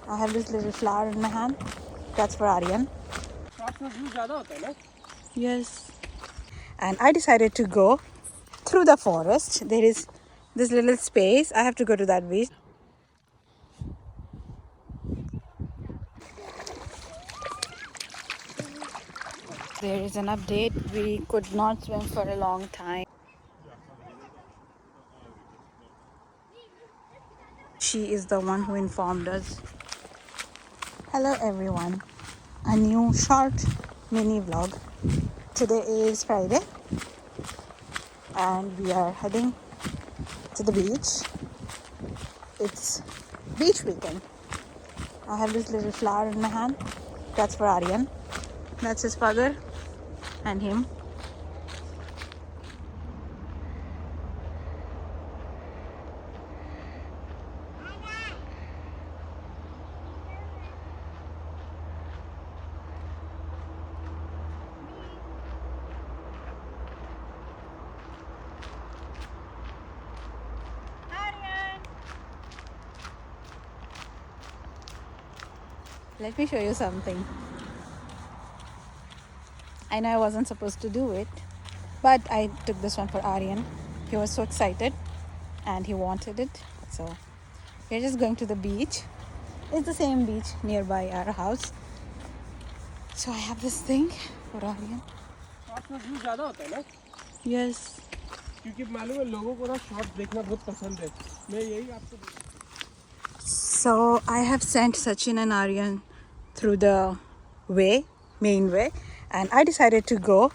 I have this little flower in my hand. That's for Aryan. Yes. And I decided to go through the forest. There is this little space. I have to go to that beach. There is an update. We could not swim for a long time. She is the one who informed us. Hello everyone. A new short mini vlog. Today is Friday and we are heading to the beach. It's beach weekend. I have this little flower in my hand. That's for Aryan. That's his father and him. Let me show you something. I know I wasn't supposed to do it, but I took this one for Aryan. He was so excited and he wanted it. So we're just going to the beach. It's the same beach nearby our house. So I have this thing for Aryan. Yes. So I have sent Sachin and Aryan through the main way, and I decided to go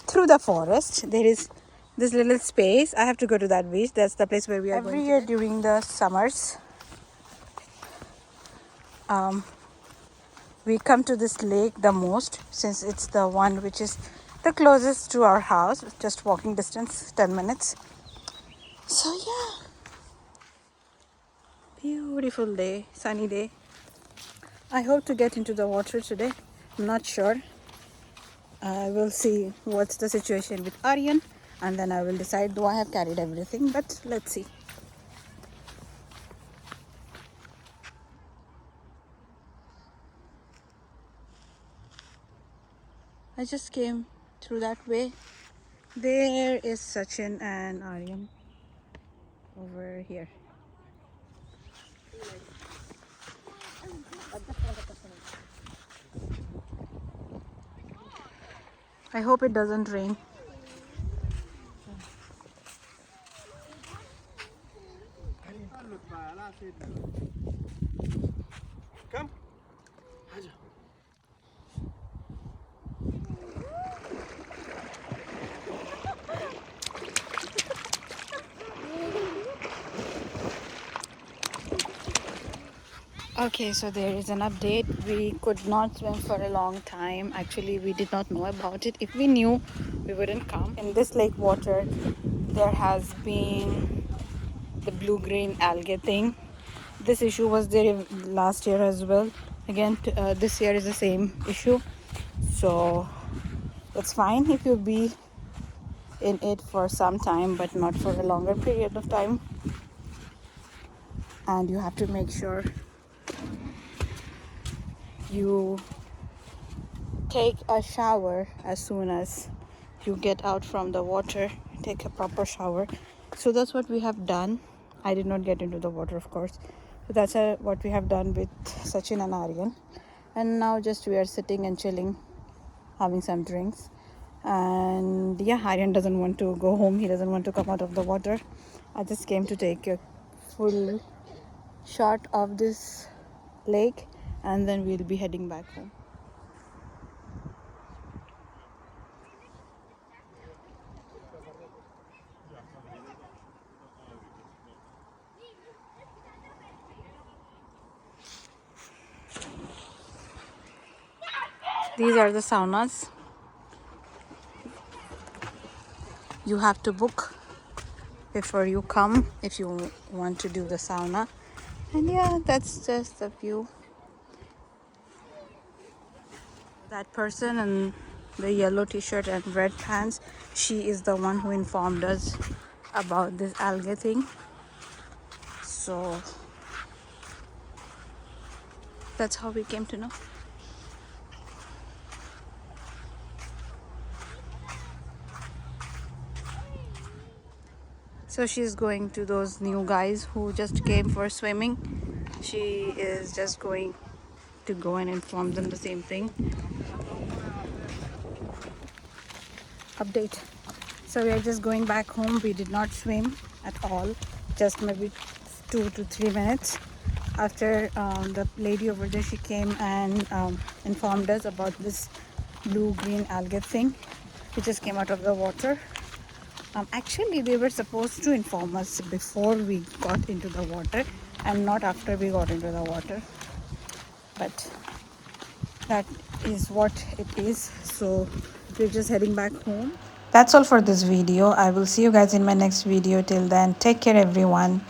through the forest. There is this little space. I have to go to that beach. That's the place where we are going every year during the summers. We come to this lake the most, since it's the one which is the closest to our house, just walking distance, 10 minutes. So yeah, beautiful day, sunny day. I hope to get into the water today. I'm not sure. I will see what's the situation with Aryan, and then I will decide, do I have carried everything, but let's see. I just came through that way. There is Sachin and Aryan over here. I hope it doesn't rain. Come. Okay, so there is an update. We could not swim for a long time. Actually, we did not know about it. If we knew, we wouldn't come. In this lake water, there has been the blue-green algae thing. This issue was there last year as well. Again, this year is the same issue. So it's fine if you be in it for some time, but not for a longer period of time. And you have to make sure you take a shower as soon as you get out from the water. Take a proper shower. So that's what we have done. I did not get into the water, of course. So that's what we have done with Sachin and Aryan. And now just we are sitting and chilling, having some drinks. And yeah, Aryan doesn't want to go home. He doesn't want to come out of the water. I just came to take a full shot of this lake, and then we'll be heading back home. These are the saunas. You have to book before you come if you want to do the sauna. And yeah, that's just the view. That person in the yellow t-shirt and red pants, she is the one who informed us about this algae thing. So That's how we came to know. So she's going to those new guys who just came for swimming. She is just going to go and inform them the same thing. Update. So we are just going back home. We did not swim at all, just maybe 2 to 3 minutes. After the lady over there, she came and informed us about this blue-green algae thing, which just came out of the water. Actually, they were supposed to inform us before we got into the water and not after we got into the water. But that is what it is. So we're just heading back home. That's all for this video. I will see you guys in my next video. Till then, take care everyone.